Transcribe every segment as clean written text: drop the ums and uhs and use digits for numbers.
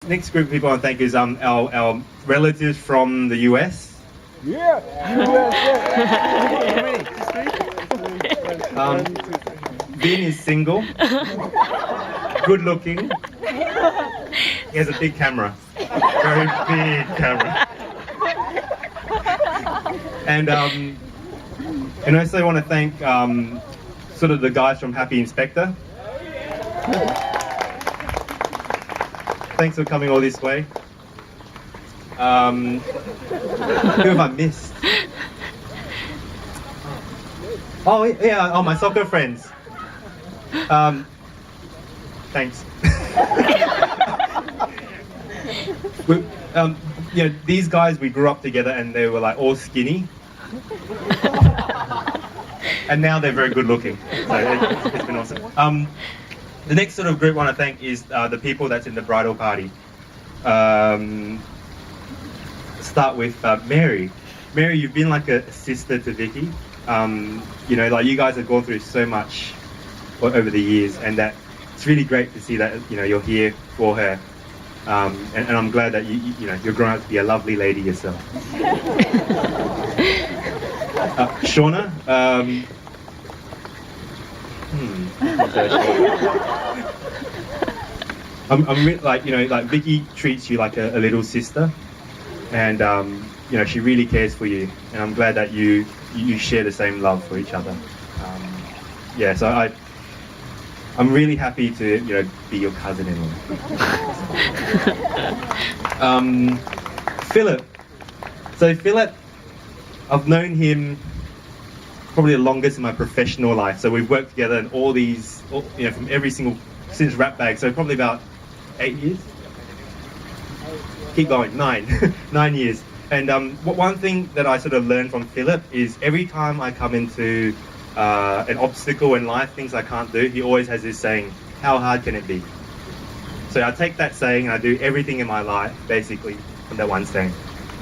Next group of people I want to thank is our relatives from the US. Yeah. Vin is single, good looking. He has a big camera, very big camera. And also I want to thank sort of the guys from Happy Inspector. Thanks for coming all this way. Who have I missed? Oh yeah, my soccer friends. Thanks. These guys, we grew up together and they were like all skinny. And now they're very good looking. So it's been awesome. The next sort of group I want to thank is the people that's in the bridal party. Start with Mary. Mary, you've been like a sister to Vicky. You guys have gone through so much over the years, and that it's really great to see that you're here for her. And I'm glad that you're growing up to be a lovely lady yourself. Shauna. I'm like Vicky treats you like a little sister, and she really cares for you, and I'm glad that you share the same love for each other. So I'm really happy to be your cousin-in-law. Philip. So Philip, I've known him probably the longest in my professional life. So we've worked together in all these, from every single, since Rap Bag. So probably about 8 years. Keep going, 9, 9 years. And one thing that I sort of learned from Philip is every time I come into an obstacle in life, things I can't do, he always has this saying, how hard can it be? So I take that saying and I do everything in my life, basically, from that one saying.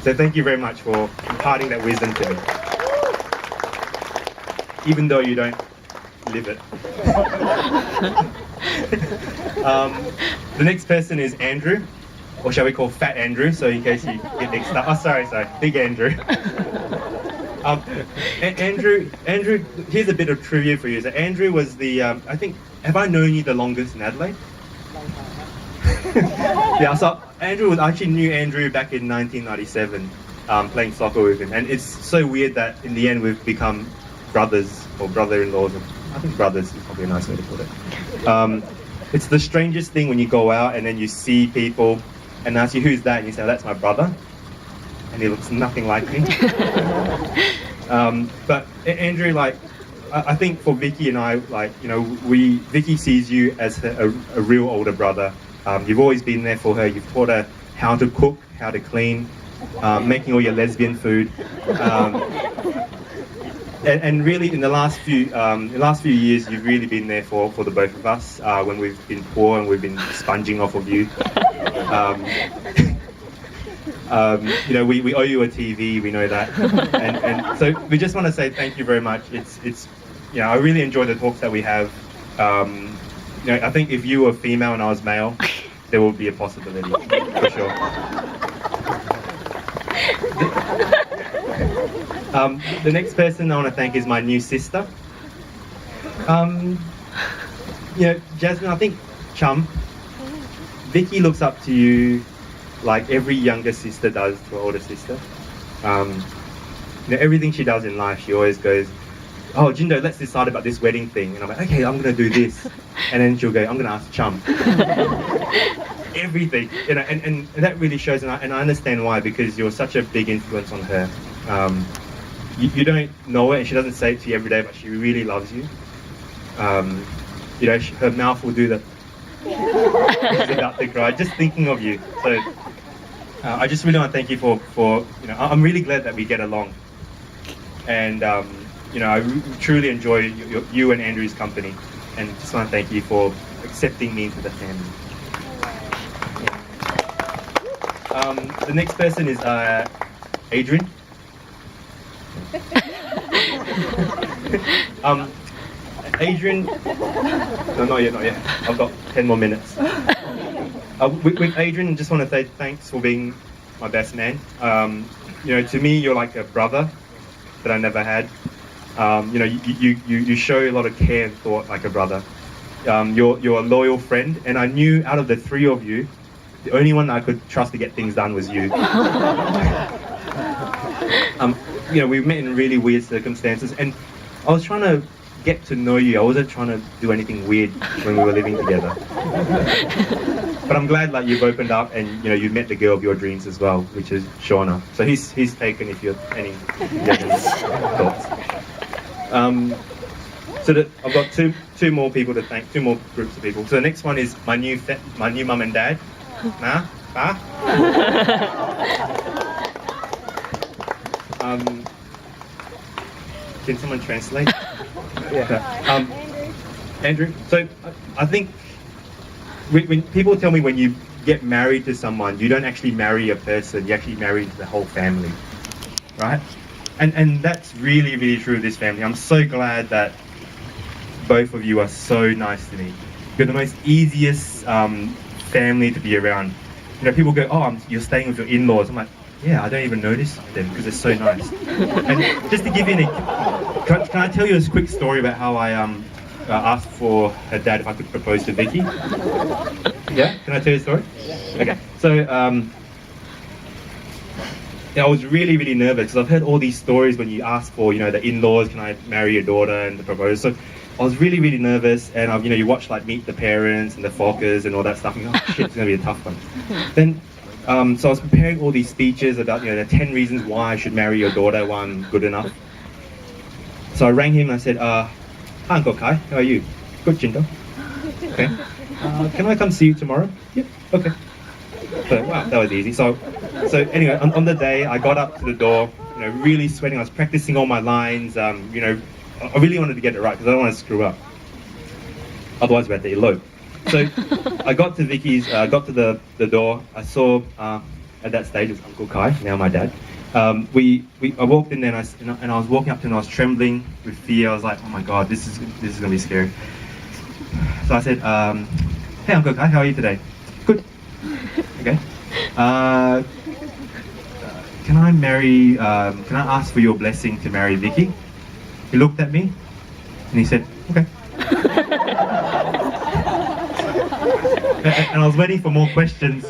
So thank you very much for imparting that wisdom to me. Even though you don't live it. The next person is Andrew, or shall we call Fat Andrew, so in case you get mixed up. Oh, sorry, Big Andrew. Andrew, here's a bit of trivia for you. So Andrew was the, have I known you the longest in Adelaide? Yeah, so I actually knew Andrew back in 1997, playing soccer with him. And it's so weird that in the end we've become brothers or brother-in-laws. I think brothers is probably a nice way to put it. It's the strangest thing when you go out and then you see people and ask you, who's that? And you say, oh, that's my brother. And he looks nothing like me. But Andrew, I think for Vicky and I, Vicky sees you as a real older brother. You've always been there for her. You've taught her how to cook, how to clean, making all your lesbian food. And really, in the last few years, you've really been there for the both of us when we've been poor and we've been sponging off of you. We owe you a TV. We know that, and so we just want to say thank you very much. It's I really enjoy the talks that we have. I think if you were female and I was male, there would be a possibility for sure. The next person I want to thank is my new sister. Jasmine, I think Chum, Vicky looks up to you like every younger sister does to her older sister. Everything she does in life, she always goes, oh, Jindo, let's decide about this wedding thing. And I'm like, okay, I'm going to do this. And then she'll go, I'm going to ask Chum. Everything. And that really shows, and I understand why, because you're such a big influence on her. You don't know it, and she doesn't say it to you every day, but she really loves you. Her mouth will do the... She's about to cry, just thinking of you. So I just really want to thank you for I'm really glad that we get along. And, I truly enjoy you and Andrew's company. And just want to thank you for accepting me into the family. The next person is Adrian. Adrian, no, not yet. I've got 10 more minutes. With Adrian, just want to say thanks for being my best man. To me, you're like a brother that I never had. You show a lot of care and thought like a brother. You're a loyal friend, and I knew out of the three of you, the only one I could trust to get things done was you. We met in really weird circumstances, and I was trying to get to know you. I wasn't trying to do anything weird when we were living together. But I'm glad you've opened up, and you've met the girl of your dreams as well, which is Shauna. So he's taken if you have any thoughts. I've got two more people to thank, two more groups of people. So the next one is my new mum and dad. Can someone translate? Yeah. Andrew. So I think when people tell me when you get married to someone, you don't actually marry a person, you actually marry the whole family, right? And that's really, really true of this family. I'm so glad that both of you are so nice to me. You're the most easiest family to be around. People go, oh, you're staying with your in-laws. I'm like, yeah, I don't even notice them because they're so nice. And just to give you can I tell you a quick story about how I asked for her dad if I could propose to Vicky? Yeah? Can I tell you a story? Okay. So, I was really, really nervous because I've heard all these stories when you ask for, the in-laws, can I marry your daughter, and the proposal. So I was really, really nervous, and you watch Meet the Parents and the Fockers and all that stuff, and you go, oh shit, it's going to be a tough one. Then, so I was preparing all these speeches about, the 10 reasons why I should marry your daughter, why I'm good enough. So I rang him and I said, hi Uncle Kai, how are you? Good, Jinto. Okay. Can I come see you tomorrow? Yep, okay. So, wow, that was easy. So anyway, on the day, I got up to the door, really sweating. I was practicing all my lines. I really wanted to get it right because I don't want to screw up. Otherwise, we had to elope. So I got to got to the door. I saw at that stage it was Uncle Kai, now my dad. I walked in there and I was walking up to him and I was trembling with fear. I was like, oh my God, this is gonna be scary. So I said, hey Uncle Kai, how are you today? Good. Okay. Can I ask for your blessing to marry Vicky? He looked at me and he said, okay. And I was waiting for more questions.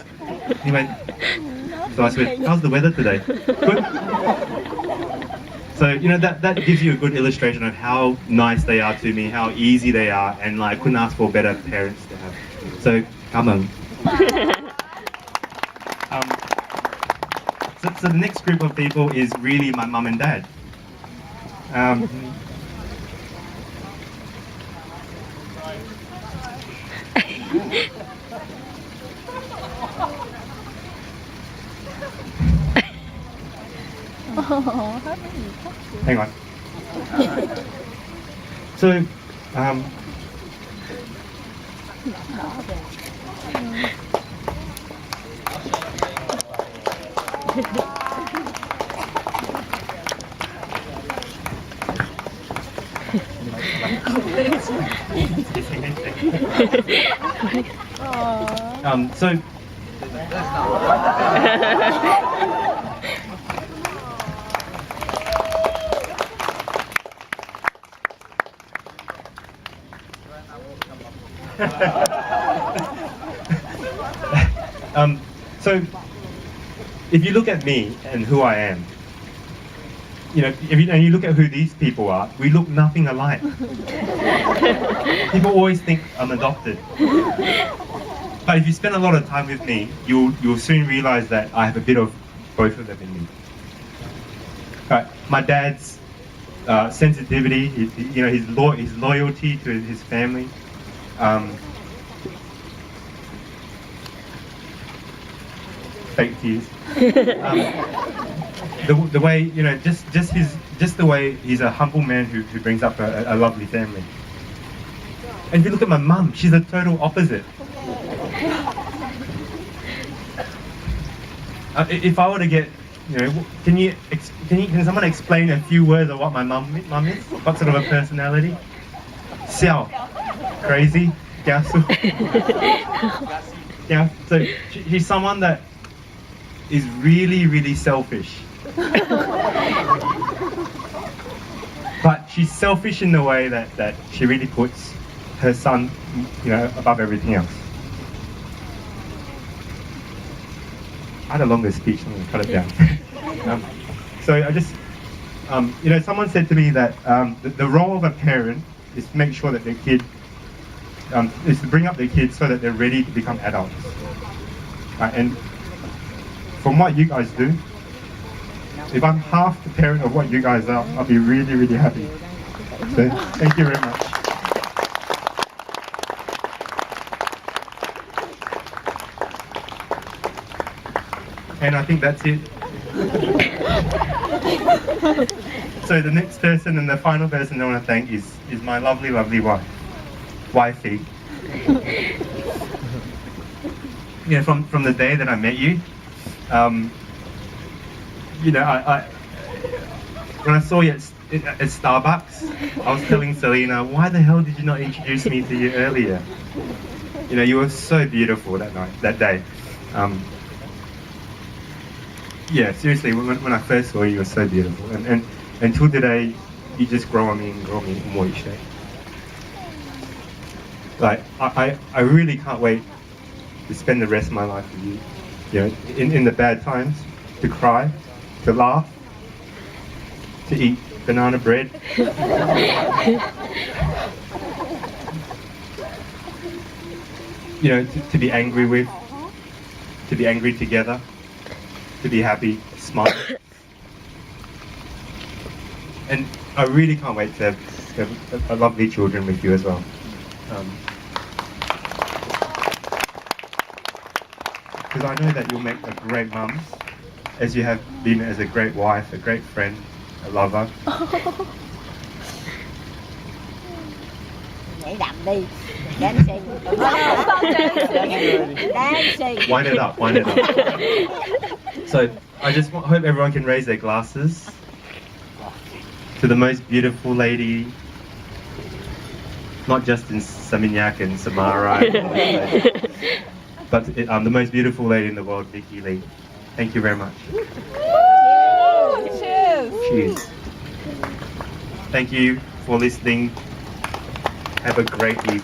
He went, so I said, how's the weather today? Good. So, that gives you a good illustration of how nice they are to me, how easy they are, and I couldn't ask for better parents to have. So, come on. So the next group of people is really my mum and dad. Hang on. So, so so if you look at me and who I am, and you look at who these people are, we look nothing alike. People always think I'm adopted. But if you spend a lot of time with me, you'll soon realize that I have a bit of both of them in me. Right. My dad's sensitivity, his loyalty to his family. Fake tears. The way just the way he's a humble man who brings up a lovely family. And if you look at my mum, she's a total opposite. If I were to get, can someone explain a few words of what my mum is? What sort of a personality? Xiao, crazy, kiasu. Yeah, so she's someone that is really, really selfish. But she's selfish in the way that she really puts her son, above everything else. I had a longer speech, I'm going to cut it down. So I just, someone said to me that the role of a parent is to make sure that their kid, is to bring up their kids so that they're ready to become adults. And from what you guys do, if I'm half the parent of what you guys are, I'll be really, really happy. So thank you very much. And I think that's it. So the next person and the final person I want to thank is my lovely, lovely wife. Wifey. From the day that I met you, when I saw you at Starbucks, I was telling Selena, why the hell did you not introduce me to you earlier? You were so beautiful that day. Yeah, seriously, when I first saw you, you were so beautiful. And until today, you just grow on me and grow on me more each day. Like, I really can't wait to spend the rest of my life with you. In the bad times, to cry, to laugh, to eat banana bread. To be angry with, to be angry together, to be happy, smile. And I really can't wait to have a lovely children with you as well. Because I know that you'll make a great mum, as you have been as a great wife, a great friend, a lover. Dancing. Wind it up, wind it up. So I just hope everyone can raise their glasses to the most beautiful lady, not just in Seminyak and Samara, but the most beautiful lady in the world, Vicky Lee. Thank you very much. Cheers. Cheers. Thank you for listening. Have a great evening.